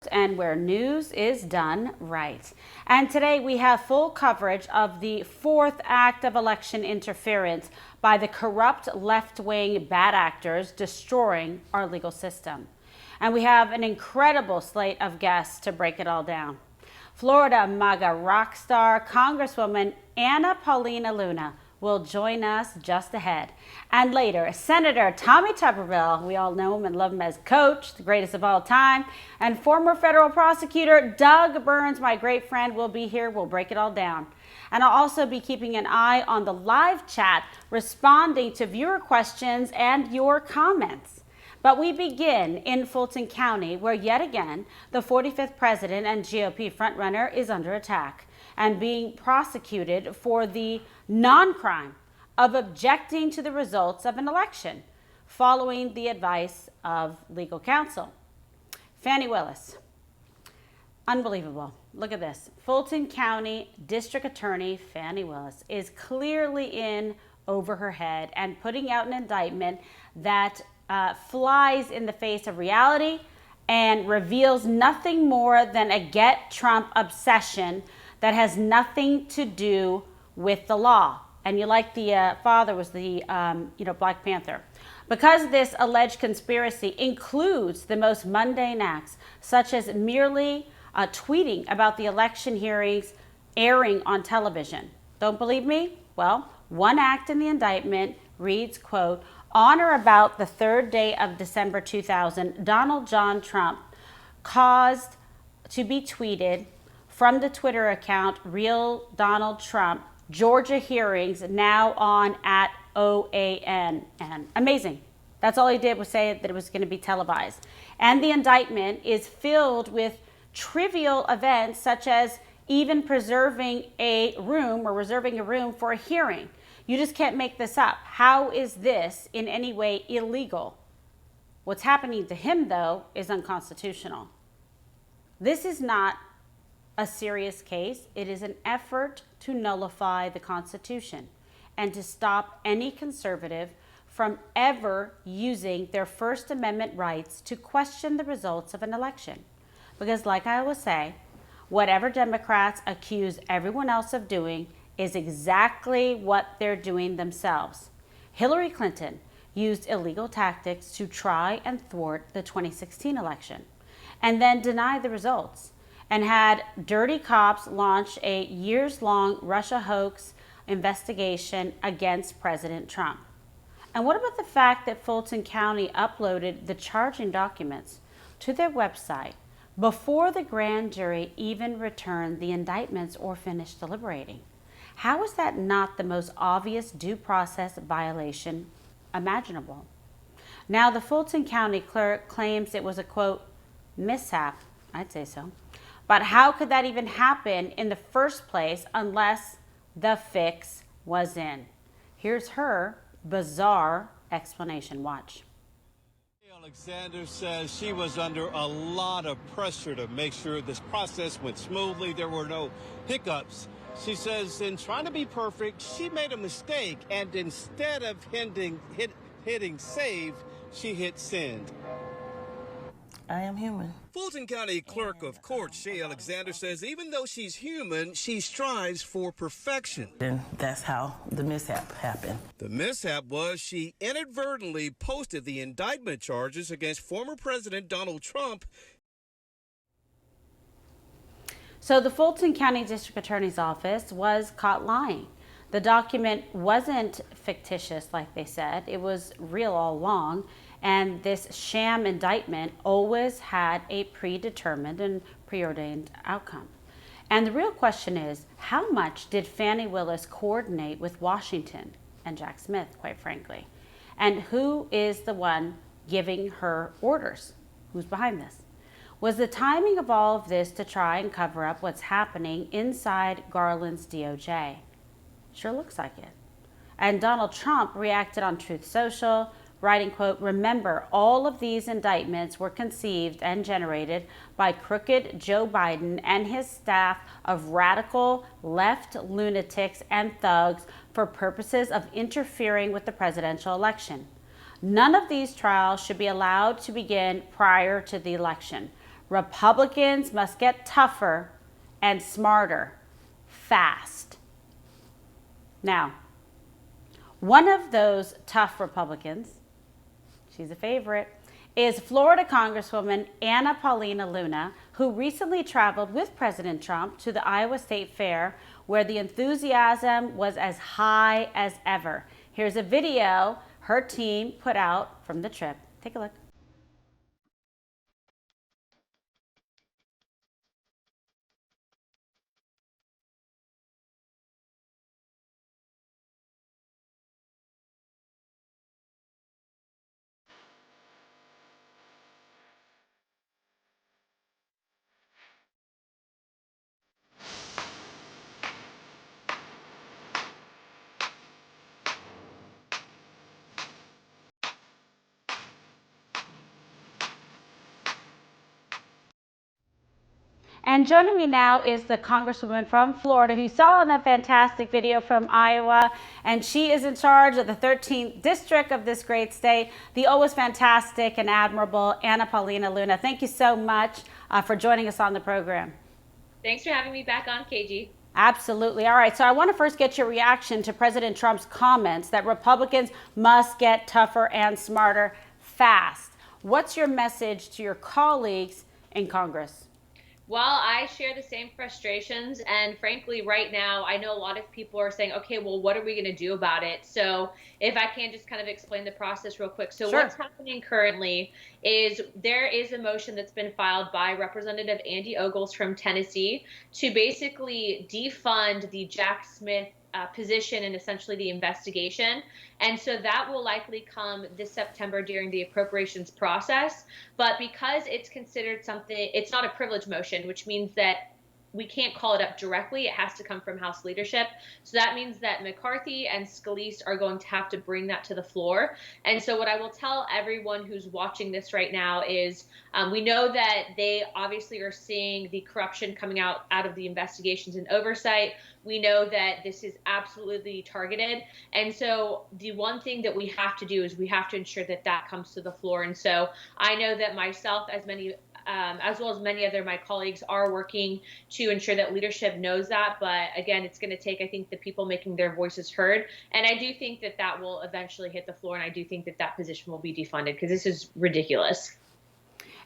And where news is done right. And today we have full coverage of the fourth act of election interference by the corrupt left-wing bad actors destroying our legal system. And we have an incredible slate of guests to break it all down. Florida MAGA rock star Congresswoman Paulina Luna will join us just ahead. And later, Senator Tommy Tuberville, we all know him and love him as coach, the greatest of all time, and former federal prosecutor Doug Burns, my great friend, will be here. We'll break it all down. And I'll also be keeping an eye on the live chat, responding to viewer questions and your comments. But we begin in Fulton County, where yet again, the 45th president and GOP frontrunner is under attack and being prosecuted for the non-crime of objecting to the results of an election, following the advice of legal counsel. Fani Willis. Unbelievable. Look at this. Fulton County District Attorney Fani Willis is clearly in over her head and putting out an indictment that flies in the face of reality and reveals nothing more than a get Trump obsession that has nothing to do with the law. And you like the father was the Black Panther. Because this alleged conspiracy includes the most mundane acts, such as merely tweeting about the election hearings airing on television. Don't believe me? Well, one act in the indictment reads, quote, on or about the third day of December 2000, Donald John Trump caused to be tweeted from the Twitter account, Real Donald Trump, Georgia hearings now on at OANN. Amazing. That's all he did was say that it was going to be televised. And the indictment is filled with trivial events such as even preserving a room or reserving a room for a hearing. You just can't make this up. How is this in any way illegal? What's happening to him, though, is unconstitutional. This is not a serious case. It is an effort to nullify the Constitution and to stop any conservative from ever using their First Amendment rights to question the results of an election. Because like I always say, whatever Democrats accuse everyone else of doing is exactly what they're doing themselves. Hillary Clinton used illegal tactics to try and thwart the 2016 election and then deny the results, and had dirty cops launch a years-long Russia hoax investigation against President Trump. And what about the fact that Fulton County uploaded the charging documents to their website before the grand jury even returned the indictments or finished deliberating? How is that not the most obvious due process violation imaginable? Now, the Fulton County clerk claims it was a, quote, mishap. I'd say so. But how could that even happen in the first place unless the fix was in? Here's her bizarre explanation. Watch. Alexander says she was under a lot of pressure to make sure this process went smoothly. There were no hiccups. She says in trying to be perfect, she made a mistake, and instead of hitting save, she hit send. I am human. Fulton County Clerk of Court Shay Alexander says even though she's human, she strives for perfection. And that's how the mishap happened. The mishap was she inadvertently posted the indictment charges against former President Donald Trump. So the Fulton County District Attorney's Office was caught lying. The document wasn't fictitious like they said. It was real all along. And this sham indictment always had a predetermined and preordained outcome. And the real question is, how much did Fani Willis coordinate with Washington and Jack Smith, quite frankly? And who is the one giving her orders? Who's behind this? Was the timing of all of this to try and cover up what's happening inside Garland's DOJ? Sure looks like it. And Donald Trump reacted on Truth Social, writing, quote, remember, all of these indictments were conceived and generated by crooked Joe Biden and his staff of radical left lunatics and thugs for purposes of interfering with the presidential election. None of these trials should be allowed to begin prior to the election. Republicans must get tougher and smarter fast. Now, one of those tough Republicans, she's a favorite, is Florida Congresswoman Paulina Luna, who recently traveled with President Trump to the Iowa State Fair, where the enthusiasm was as high as ever. Here's a video her team put out from the trip. Take a look. And joining me now is the Congresswoman from Florida who you saw in that fantastic video from Iowa, and she is in charge of the 13th district of this great state, the always fantastic and admirable Paulina Luna. Thank you so much for joining us on the program. Thanks for having me back on, KG. Absolutely. All right. So I want to first get your reaction to President Trump's comments that Republicans must get tougher and smarter fast. What's your message to your colleagues in Congress? Well, I share the same frustrations. And frankly, right now, I know a lot of people are saying, okay, well, what are we going to do about it? So if I can just kind of explain the process real quick. So Sure. What's happening currently is there is a motion that's been filed by Representative Andy Ogles from Tennessee to basically defund the Jack Smith position and essentially the investigation. And so that will likely come this September during the appropriations process. But because it's considered something, it's not a privilege motion, which means that we can't call it up directly. It has to come from House leadership. So that means that McCarthy and Scalise are going to have to bring that to the floor. And so what I will tell everyone who's watching this right now is we know that they obviously are seeing the corruption coming out of the investigations and oversight. We know that this is absolutely targeted. And so the one thing that we have to do is we have to ensure that that comes to the floor. And so I know that myself, as well as many other of my colleagues, are working to ensure that leadership knows that. But again, it's going to take, I think, the people making their voices heard. And I do think that that will eventually hit the floor. And I do think that that position will be defunded because this is ridiculous.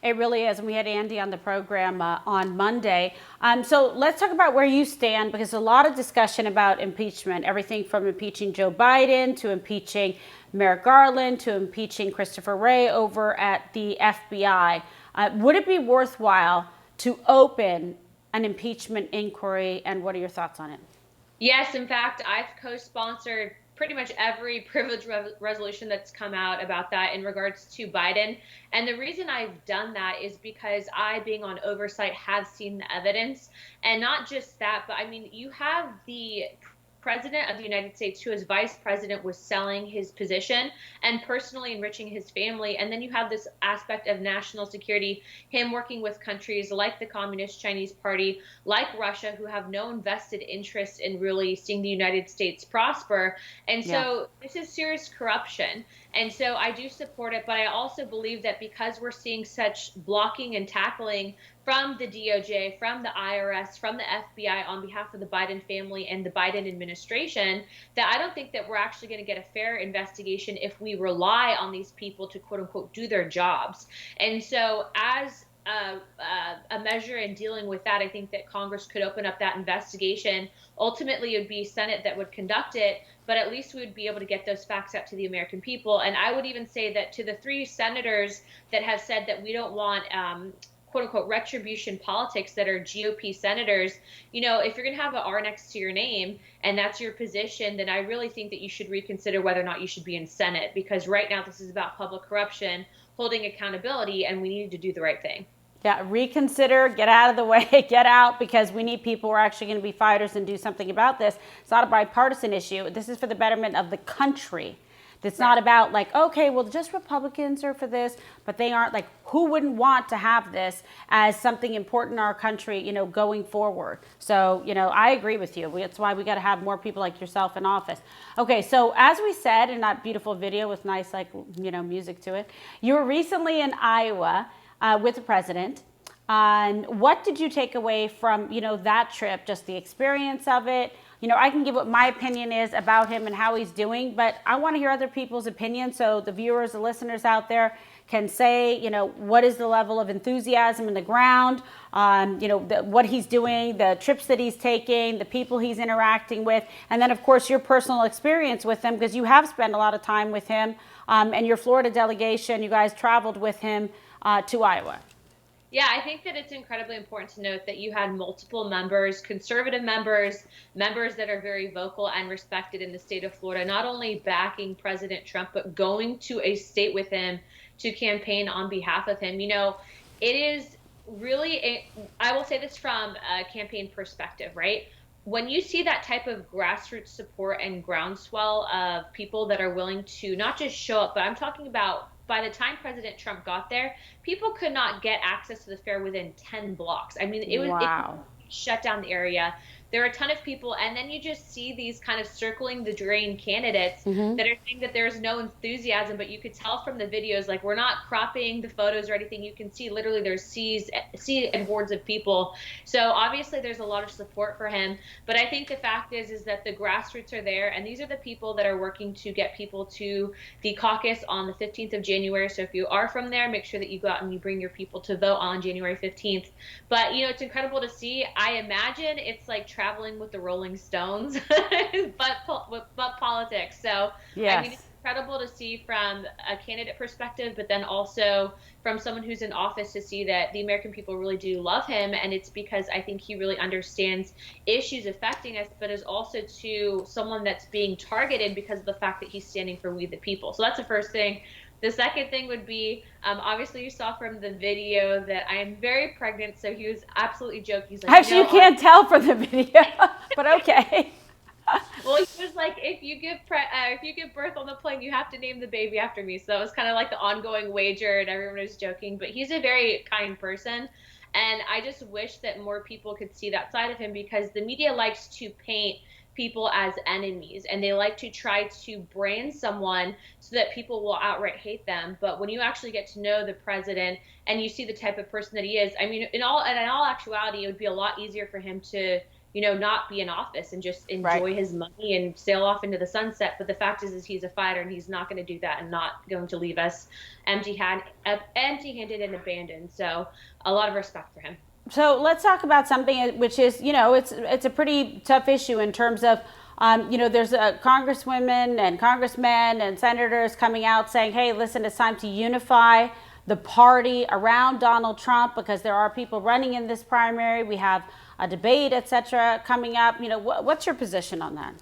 It really is. And we had Andy on the program on Monday. So let's talk about where you stand, because a lot of discussion about impeachment, everything from impeaching Joe Biden to impeaching Merrick Garland to impeaching Christopher Wray over at the FBI. Would it be worthwhile to open an impeachment inquiry, and what are your thoughts on it? Yes, in fact, I've co-sponsored pretty much every privilege resolution that's come out about that in regards to Biden. And the reason I've done that is because I, being on oversight, have seen the evidence. And not just that, but I mean, you have the President of the United States, who as vice president was selling his position and personally enriching his family. And then you have this aspect of national security, him working with countries like the Communist Chinese Party, like Russia, who have no invested interest in really seeing the United States prosper. And so this is serious corruption. And so I do support it. But I also believe that because we're seeing such blocking and tackling from the DOJ, from the IRS, from the FBI on behalf of the Biden family and the Biden administration, that I don't think that we're actually going to get a fair investigation if we rely on these people to, quote unquote, do their jobs. And so as a measure in dealing with that, I think that Congress could open up that investigation. Ultimately, it would be Senate that would conduct it, but at least we would be able to get those facts out to the American people. And I would even say that to the 3 senators that have said that we don't want quote unquote retribution politics, that are GOP senators, you know, if you're going to have an R next to your name and that's your position, then I really think that you should reconsider whether or not you should be in Senate, because right now this is about public corruption, holding accountability, and we need to do the right thing. Yeah, reconsider, get out of the way, get out, because we need people who are actually going to be fighters and do something about this. It's not a bipartisan issue. This is for the betterment of the country. It's not about like, okay, well, just Republicans are for this, but they aren't. Like, who wouldn't want to have this as something important in our country, you know, going forward? So, you know, I agree with you. That's why we got to have more people like yourself in office. Okay, so as we said in that beautiful video with nice, like, you know, music to it, you were recently in Iowa with the president. And what did you take away from, that trip, just the experience of it? I can give what my opinion is about him and how he's doing, but I want to hear other people's opinions so the viewers, the listeners out there can say, what is the level of enthusiasm in the ground, what he's doing, the trips that he's taking, the people he's interacting with, and then, of course, your personal experience with him, because you have spent a lot of time with him, and your Florida delegation, you guys traveled with him to Iowa. Yeah, I think that it's incredibly important to note that you had multiple members, conservative members, members that are very vocal and respected in the state of Florida, not only backing President Trump, but going to a state with him to campaign on behalf of him. It is really, I will say this from a campaign perspective, right? When you see that type of grassroots support and groundswell of people that are willing to not just show up, but I'm talking about by the time President Trump got there, people could not get access to the fair within 10 blocks. I mean, it shut down the area. There are a ton of people, and then you just see these kind of circling the drain candidates that are saying that there's no enthusiasm, but you could tell from the videos, like, we're not cropping the photos or anything. You can see literally there's sea and hordes of people. So obviously there's a lot of support for him, but I think the fact is that the grassroots are there, and these are the people that are working to get people to the caucus on the 15th of January. So if you are from there, make sure that you go out and you bring your people to vote on January 15th. But, it's incredible to see. I imagine it's like traveling with the Rolling Stones, but politics. So, yes. I mean, it's incredible to see from a candidate perspective, but then also from someone who's in office to see that the American people really do love him. And it's because I think he really understands issues affecting us, but is also to someone that's being targeted because of the fact that he's standing for we the people. So that's the first thing. The second thing would be, obviously you saw from the video that I am very pregnant, so he was absolutely joking. He's like, actually, you can't tell from the video, but okay. Well, he was like, if you give birth on the plane, you have to name the baby after me. So that was kind of like the ongoing wager, and everyone was joking. But he's a very kind person, and I just wish that more people could see that side of him, because the media likes to paint people as enemies, and they like to try to brand someone so that people will outright hate them. But when you actually get to know the president and you see the type of person that he is, I mean, in all actuality, it would be a lot easier for him to not be in office and just enjoy his money and sail off into the sunset. But the fact is he's a fighter, and he's not going to do that, and not going to leave us empty-handed and abandoned. So a lot of respect for him. So let's talk about something which is, it's a pretty tough issue in terms of, there's congresswomen and congressmen and senators coming out saying, hey, listen, it's time to unify the party around Donald Trump, because there are people running in this primary. We have a debate, etc., coming up. What's your position on that?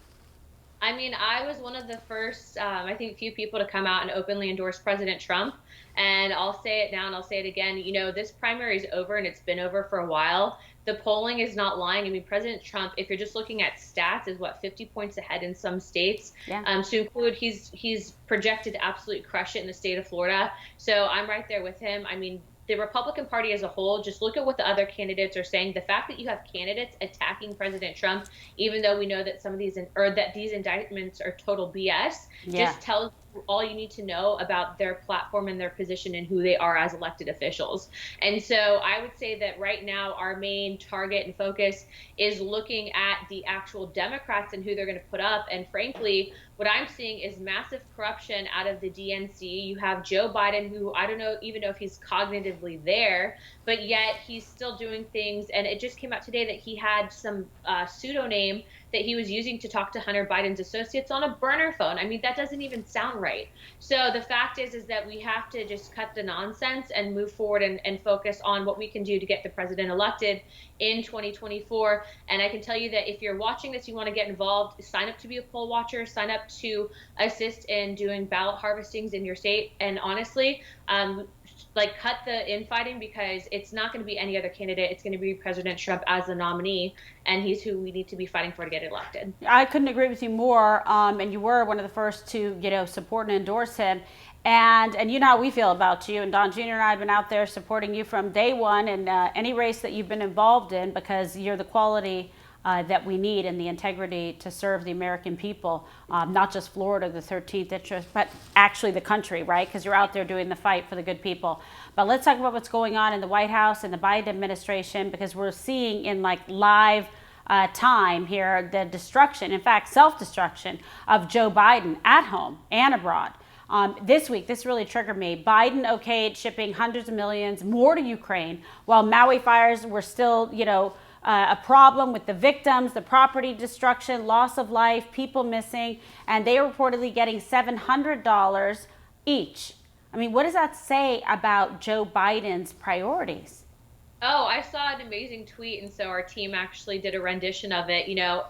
I mean, I was one of the first, I think, few people to come out and openly endorse President Trump. And I'll say it now and I'll say it again. This primary is over, and it's been over for a while. The polling is not lying. I mean, President Trump, if you're just looking at stats, is 50 points ahead in some states. Yeah. To include, he's projected to absolutely crush it in the state of Florida. So I'm right there with him. I mean, the Republican Party as a whole, just look at what the other candidates are saying. The fact that you have candidates attacking President Trump, even though we know that some of these that these indictments are total BS, just tells all you need to know about their platform and their position and who they are as elected officials. And so I would say that right now our main target and focus is looking at the actual Democrats and who they're going to put up. And frankly, what I'm seeing is massive corruption out of the DNC. You have Joe Biden, who I don't even know if he's cognitively there, but yet he's still doing things. And it just came out today that he had some pseudonym that he was using to talk to Hunter Biden's associates on a burner phone. I mean, that doesn't even sound right. So the fact is that we have to just cut the nonsense and move forward and focus on what we can do to get the president elected in 2024. And I can tell you that if you're watching this, you want to get involved, sign up to be a poll watcher, sign up to assist in doing ballot harvestings in your state. And honestly, cut the infighting, because it's not going to be any other candidate. It's going to be President Trump as the nominee, and he's who we need to be fighting for to get elected. I couldn't agree with you more. And you were one of the first to, support and endorse him. And you know how we feel about you. And Don Jr. and I have been out there supporting you from day one in any race that you've been involved in, because you're the quality that we need and the integrity to serve the American people, not just Florida, the 13th interest, but actually the country, right? Because you're out there doing the fight for the good people. But let's talk about what's going on in the White House and the Biden administration, because we're seeing in like live time here the destruction, in fact, self-destruction of Joe Biden at home and abroad. This week, this really triggered me. Biden okayed shipping hundreds of millions more to Ukraine, while Maui fires were still, a problem with the victims, the property destruction, loss of life, people missing, and they are reportedly getting $700 each. I mean, what does that say about Joe Biden's priorities? Oh, I saw an amazing tweet, and so our team actually did a rendition of it.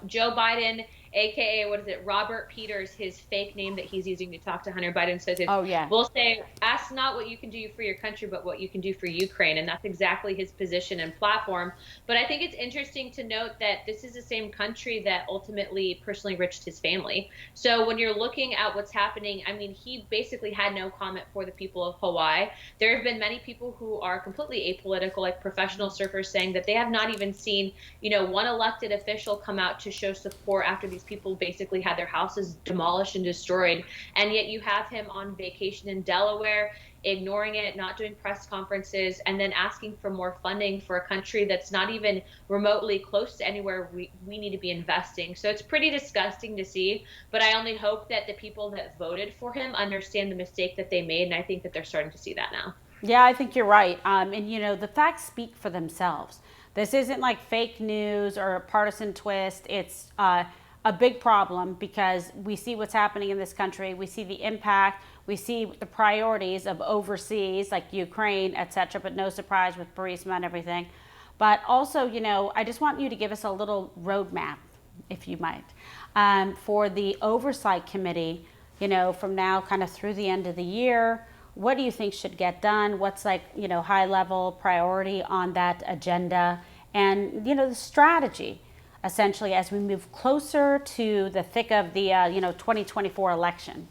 Joe Biden, aka Robert Peters, his fake name that he's using to talk to Hunter Biden, says Oh, yeah. We'll say, ask not what you can do for your country, but what you can do for Ukraine. And that's exactly his position and platform. But I think it's interesting to note that this is the same country that ultimately personally enriched his family. So when you're looking at what's happening, I mean, he basically had no comment for the people of Hawaii. There have been many people who are completely apolitical, like professional surfers, saying that they have not even seen, one elected official come out to show support after these people basically had their houses demolished and destroyed. And yet you have him on vacation in Delaware, ignoring it, not doing press conferences, and then asking for more funding for a country that's not even remotely close to anywhere we need to be investing. So it's pretty disgusting to see, but I only hope that the people that voted for him understand the mistake that they made, and I think that they're starting to see that now. Yeah, I think you're right. And the facts speak for themselves. This isn't like fake news or a partisan twist. It's a big problem because we see what's happening in this country. We see the impact. We see the priorities of overseas, like Ukraine, et cetera, but no surprise with Burisma and everything. But also, I just want you to give us a little roadmap, if you might, for the Oversight Committee, from now kind of through the end of the year. What do you think should get done? What's high level priority on that agenda? And, the strategy, essentially, as we move closer to the thick of the, 2024 election.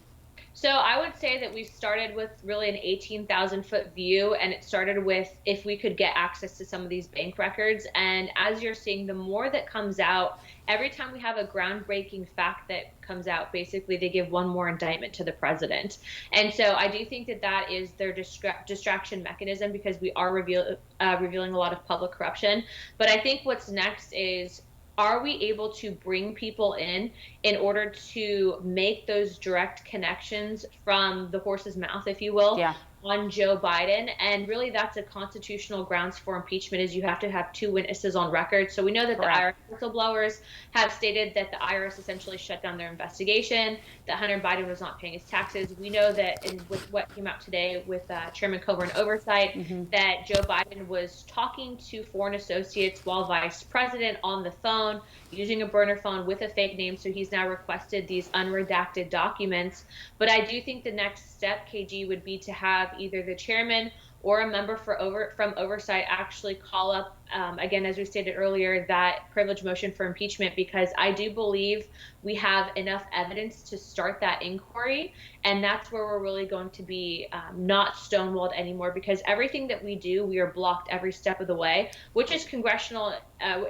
So I would say that we started with really an 18,000-foot view, and it started with if we could get access to some of these bank records. And as you're seeing, the more that comes out, every time we have a groundbreaking fact that comes out, basically they give one more indictment to the president. And so I do think that is their distraction mechanism, because we are revealing a lot of public corruption. But I think what's next is, are we able to bring people in order to make those direct connections from the horse's mouth, if you will, on Joe Biden? And really that's a constitutional grounds for impeachment, is you have to have two witnesses on record. So we know that Correct. the IRS whistleblowers have stated that the IRS essentially shut down their investigation, that Hunter Biden was not paying his taxes. We know that with what came out today with Chairman Coburn oversight, that Joe Biden was talking to foreign associates while vice president on the phone, using a burner phone with a fake name. So he's now requested these unredacted documents. But I do think the next step, KG, would be to have either the chairman or a member from oversight actually call up, again, as we stated earlier, that privilege motion for impeachment, because I do believe we have enough evidence to start that inquiry. And that's where we're really going to be not stonewalled anymore, because everything that we do, we are blocked every step of the way, which is congressional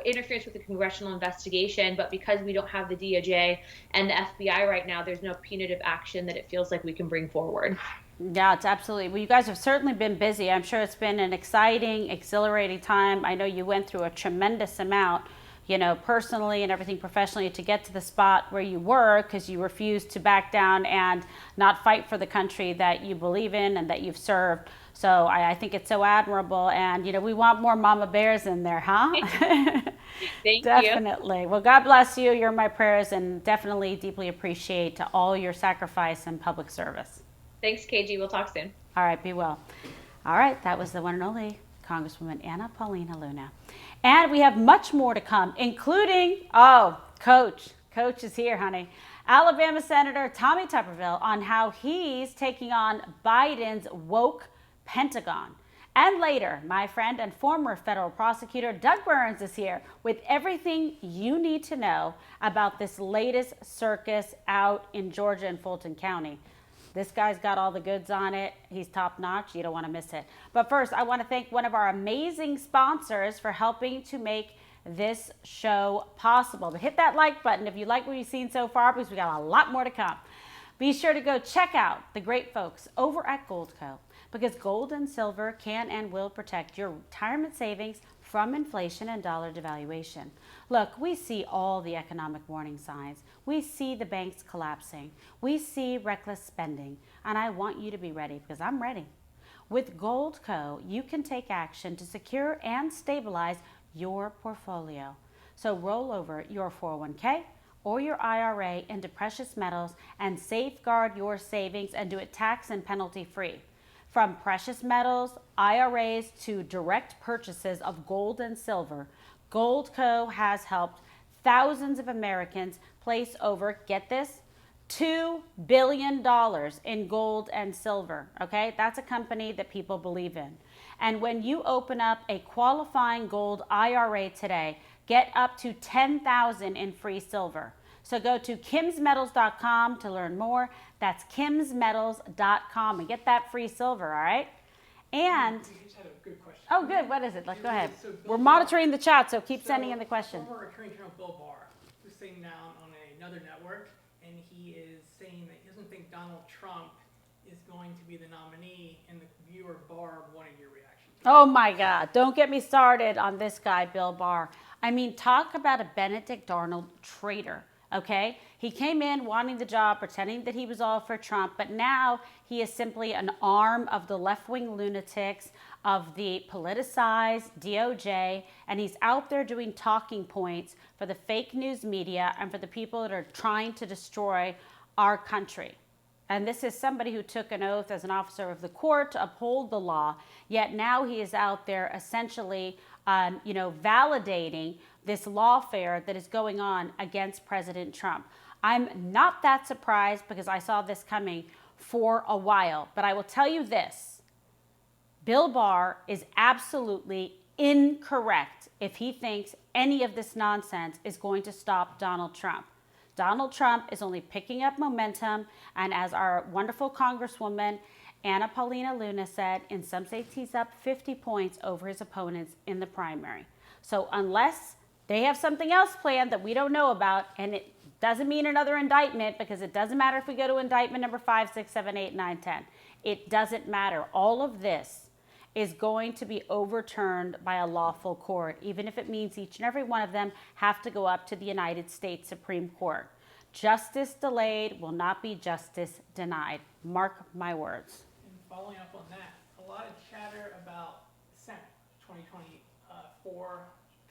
interference with the congressional investigation. But because we don't have the DOJ and the FBI right now, there's no punitive action that it feels like we can bring forward. Yeah, it's absolutely. Well, you guys have certainly been busy. I'm sure it's been an exciting, exhilarating time. I know you went through a tremendous amount, personally and everything professionally to get to the spot where you were, because you refused to back down and not fight for the country that you believe in and that you've served. So I think it's so admirable. And, we want more mama bears in there, huh? Thank Definitely. you. Well, God bless you. You're my prayers, and definitely deeply appreciate all your sacrifice and public service. Thanks, KG. We'll talk soon. All right, be well. All right, that was the one and only Congresswoman Anna Paulina Luna. And we have much more to come, including, Coach. Coach is here, honey. Alabama Senator Tommy Tuberville on how he's taking on Biden's woke Pentagon. And later, my friend and former federal prosecutor Doug Burns is here with everything you need to know about this latest circus out in Georgia and Fulton County. This guy's got all the goods on it. He's top notch. You don't want to miss it. But first, I want to thank one of our amazing sponsors for helping to make this show possible. But hit that like button if you like what you've seen so far, because we got a lot more to come. Be sure to go check out the great folks over at Goldco, because gold and silver can and will protect your retirement savings from inflation and dollar devaluation. Look, we see all the economic warning signs. We see the banks collapsing. We see reckless spending. And I want you to be ready, because I'm ready. With Goldco, you can take action to secure and stabilize your portfolio. So roll over your 401k or your IRA into precious metals and safeguard your savings, and do it tax and penalty free. From precious metals, IRAs, to direct purchases of gold and silver, Goldco has helped thousands of Americans place over, get this, $2 billion in gold and silver. Okay, that's a company that people believe in. And when you open up a qualifying gold IRA today, get up to $10,000 in free silver. So go to kimsmetals.com to learn more. That's kimsmetals.com and get that free silver, all right? And We just had a good question. oh, good. What is it? Go ahead. So Bill We're Barr- monitoring the chat, so keep sending in the question. Former Attorney General Bill Barr was sitting down on another network, and he is saying that he doesn't think Donald Trump is going to be the nominee, and the viewer Barr wanted your reaction. Oh my God, don't get me started on this guy, Bill Barr. I mean, talk about a Benedict Arnold traitor, okay? He came in wanting the job, pretending that he was all for Trump, but now he is simply an arm of the left-wing lunatics, of the politicized DOJ, and he's out there doing talking points for the fake news media and for the people that are trying to destroy our country. And this is somebody who took an oath as an officer of the court to uphold the law, yet now he is out there essentially, validating this lawfare that is going on against President Trump. I'm not that surprised, because I saw this coming for a while. But I will tell you this, Bill Barr is absolutely incorrect if he thinks any of this nonsense is going to stop Donald Trump. Donald Trump is only picking up momentum, and as our wonderful Congresswoman Paulina Luna said, in some states he's up 50 points over his opponents in the primary. So unless they have something else planned that we don't know about, and it doesn't mean another indictment, because it doesn't matter if we go to indictment number 5, 6, 7, 8, 9, 10. It doesn't matter. All of this is going to be overturned by a lawful court, even if it means each and every one of them have to go up to the United States Supreme Court. Justice delayed will not be justice denied. Mark my words. And following up on that, a lot of chatter about the Senate 2024,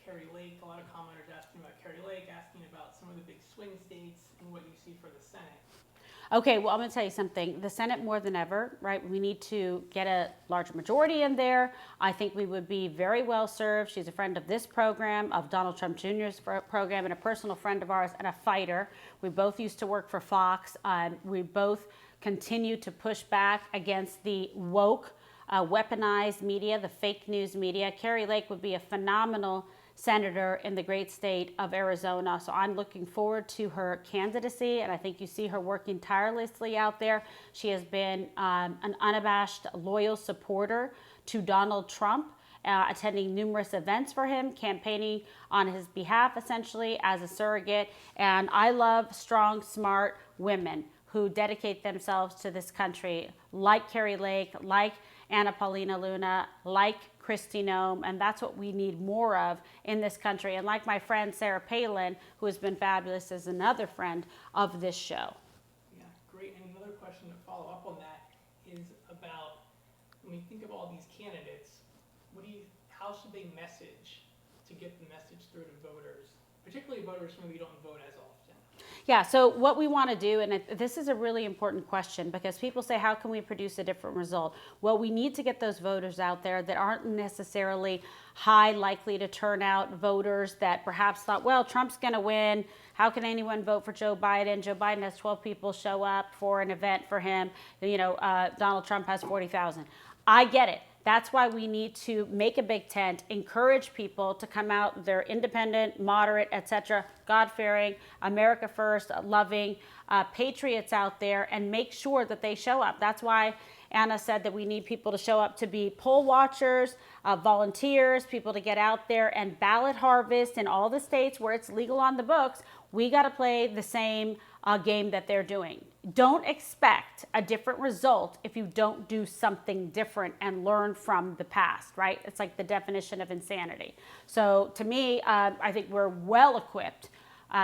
Carrie Lake, a lot of commenters asking about Carrie Lake, asking about some of the big swing states and what you see for the Senate. Okay, well, I'm going to tell you something. The Senate, more than ever, right? We need to get a large majority in there. I think we would be very well served. She's a friend of this program, of Donald Trump Jr.'s program, and a personal friend of ours, and a fighter. We both used to work for Fox. We both continue to push back against the woke, weaponized media, the fake news media. Carrie Lake would be a phenomenal senator in the great state of Arizona. So I'm looking forward to her candidacy, and I think you see her working tirelessly out there. She has been an unabashed, loyal supporter to Donald Trump, attending numerous events for him, campaigning on his behalf, essentially, as a surrogate. And I love strong, smart women who dedicate themselves to this country, like Carrie Lake, like Paulina Luna, like Kristi Noem, and that's what we need more of in this country. And like my friend Sarah Palin, who has been fabulous, is another friend of this show. Yeah, great. And another question to follow up on that is about, when we think of all these candidates, how should they message to get the message through to voters, particularly voters who maybe don't vote as often? Yeah, so what we want to do, and this is a really important question, because people say, how can we produce a different result? Well, we need to get those voters out there that aren't necessarily high likely to turn out voters that perhaps thought, well, Trump's going to win. How can anyone vote for Joe Biden? Joe Biden has 12 people show up for an event for him. Donald Trump has 40,000. I get it. That's why we need to make a big tent, encourage people to come out. They're independent, moderate, etc., God-fearing, America first, loving patriots out there, and make sure that they show up. That's why Anna said that we need people to show up to be poll watchers, volunteers, people to get out there and ballot harvest in all the states where it's legal on the books. We got to play the same game that they're doing. Don't expect a different result if you don't do something different and learn from the past, right? It's like the definition of insanity. So to me, I think we're well equipped.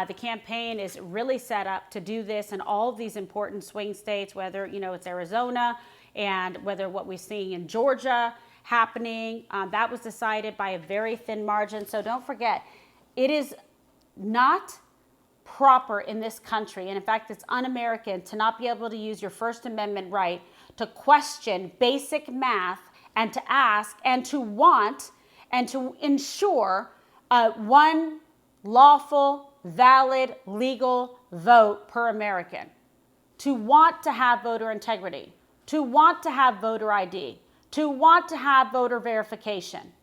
The campaign is really set up to do this in all of these important swing states, whether, it's Arizona and whether what we're seeing in Georgia happening. That was decided by a very thin margin. So don't forget, it is not proper in this country, and in fact, it's un-American to not be able to use your First Amendment right to question basic math and to ask and to want and to ensure one lawful, valid, legal vote per American. To want to have voter integrity, to want to have voter ID, to want to have voter verification.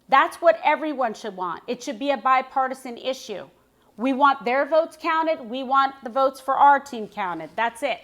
That's what everyone should want. It should be a bipartisan issue. We want their votes counted. We want the votes for our team counted. That's it.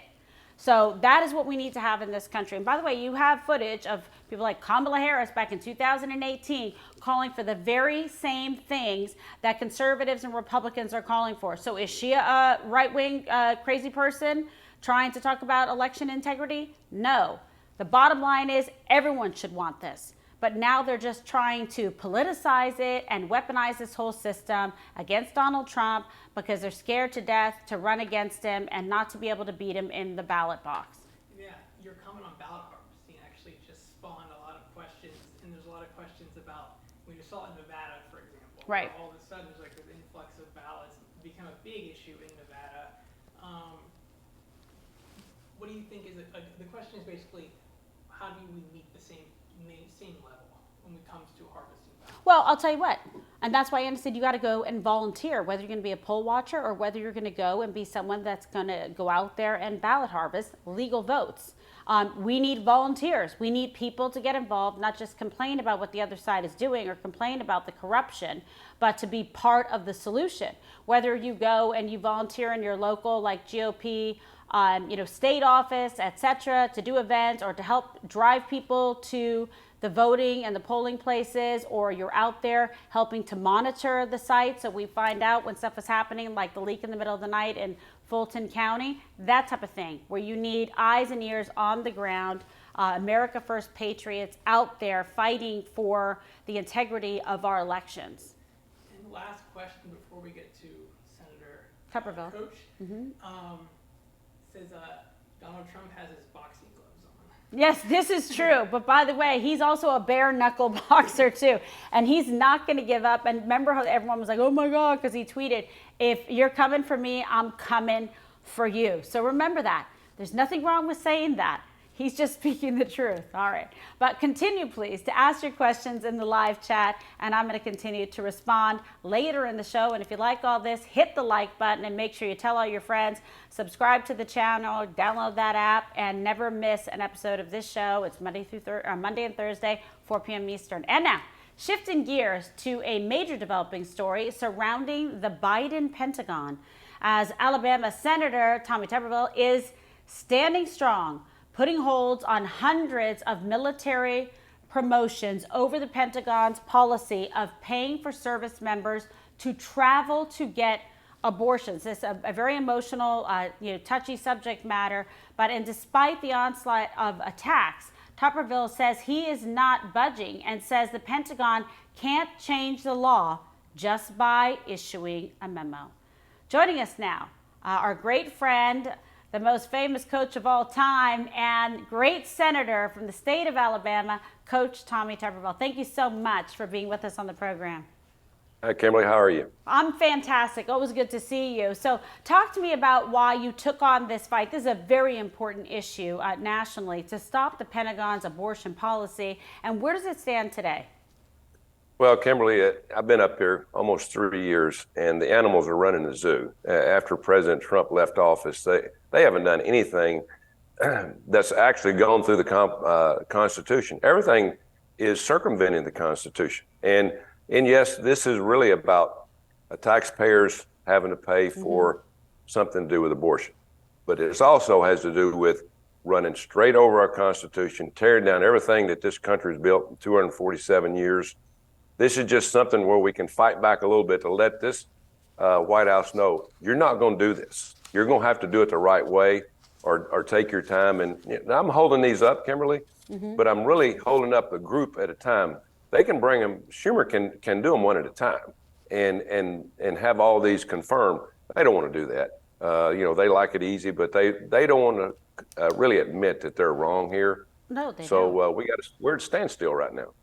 So that is what we need to have in this country. And by the way, you have footage of people like Kamala Harris back in 2018 calling for the very same things that conservatives and Republicans are calling for. So is she a right-wing crazy person trying to talk about election integrity? No. The bottom line is everyone should want this. But now they're just trying to politicize it and weaponize this whole system against Donald Trump because they're scared to death to run against him and not to be able to beat him in the ballot box. Yeah, your comment on ballot harvesting actually just spawned a lot of questions, and there's a lot of questions about, we just saw it in Nevada, for example. Right. All of a sudden there's like this influx of ballots become a big issue in Nevada. What do you think is it? The question is basically, how do we meet the same level when it comes to harvesting ballots? Well, I'll tell you what, and that's why Anna said you got to go and volunteer, whether you're going to be a poll watcher or whether you're going to go and be someone that's going to go out there and ballot harvest legal votes. We need volunteers. We need people to get involved, not just complain about what the other side is doing or complain about the corruption, but to be part of the solution. Whether you go and you volunteer in your local, like GOP, state office, etc., to do events or to help drive people to the voting and the polling places, or you're out there helping to monitor the site so we find out when stuff is happening, like the leak in the middle of the night in Fulton County, that type of thing, where you need eyes and ears on the ground, America First patriots out there fighting for the integrity of our elections. And last question before we get to Senator Tupperville. Coach. Says Donald Trump has his boxing gloves on. Yes, this is true. But by the way, he's also a bare knuckle boxer too. And he's not going to give up. And remember how everyone was like, oh my God, because he tweeted, if you're coming for me, I'm coming for you. So remember that. There's nothing wrong with saying that. He's just speaking the truth. All right. But continue, please, to ask your questions in the live chat, and I'm going to continue to respond later in the show. And if you like all this, hit the like button and make sure you tell all your friends, subscribe to the channel, download that app, and never miss an episode of this show. It's Monday and Thursday, 4 p.m. Eastern. And now, shifting gears to a major developing story surrounding the Biden Pentagon, as Alabama Senator Tommy Tuberville is standing strong, putting holds on hundreds of military promotions over the Pentagon's policy of paying for service members to travel to get abortions. This is a very emotional, touchy subject matter, and despite the onslaught of attacks, Tuberville says he is not budging and says the Pentagon can't change the law just by issuing a memo. Joining us now, our great friend, the most famous coach of all time, and great senator from the state of Alabama, Coach Tommy Tuberville. Thank you so much for being with us on the program. Hi, Kimberly. How are you? I'm fantastic. Always good to see you. So talk to me about why you took on this fight. This is a very important issue nationally to stop the Pentagon's abortion policy. And where does it stand today? Well, Kimberly, I've been up here almost 3 years, and the animals are running the zoo. After President Trump left office, they haven't done anything that's actually gone through the Constitution. Everything is circumventing the Constitution. And yes, this is really about taxpayers having to pay for something to do with abortion. But it also has to do with running straight over our Constitution, tearing down everything that this country's built in 247 years. This is just something where we can fight back a little bit to let this White House know, you're not going to do this. You're going to have to do it the right way, or take your time. And I'm holding these up, Kimberly, but I'm really holding up a group at a time. They can bring them, Schumer can do them one at a time and have all these confirmed. They don't want to do that. They like it easy, but they don't want to really admit that they're wrong here. No, they so don't. we're at a standstill right now.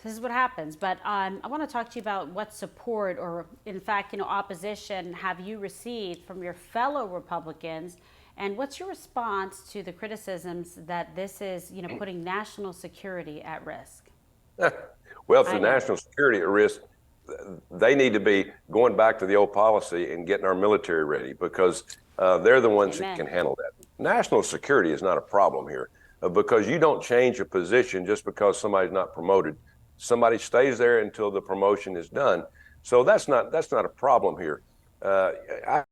This is what happens. But I want to talk to you about what support, or in fact, opposition, have you received from your fellow Republicans, and what's your response to the criticisms that this is, putting national security at risk? Well, if the national security at risk, they need to be going back to the old policy and getting our military ready, because they're the ones that can handle that. National security is not a problem here, because you don't change a position just because somebody's not promoted. Somebody stays there until the promotion is done. So that's not a problem here. I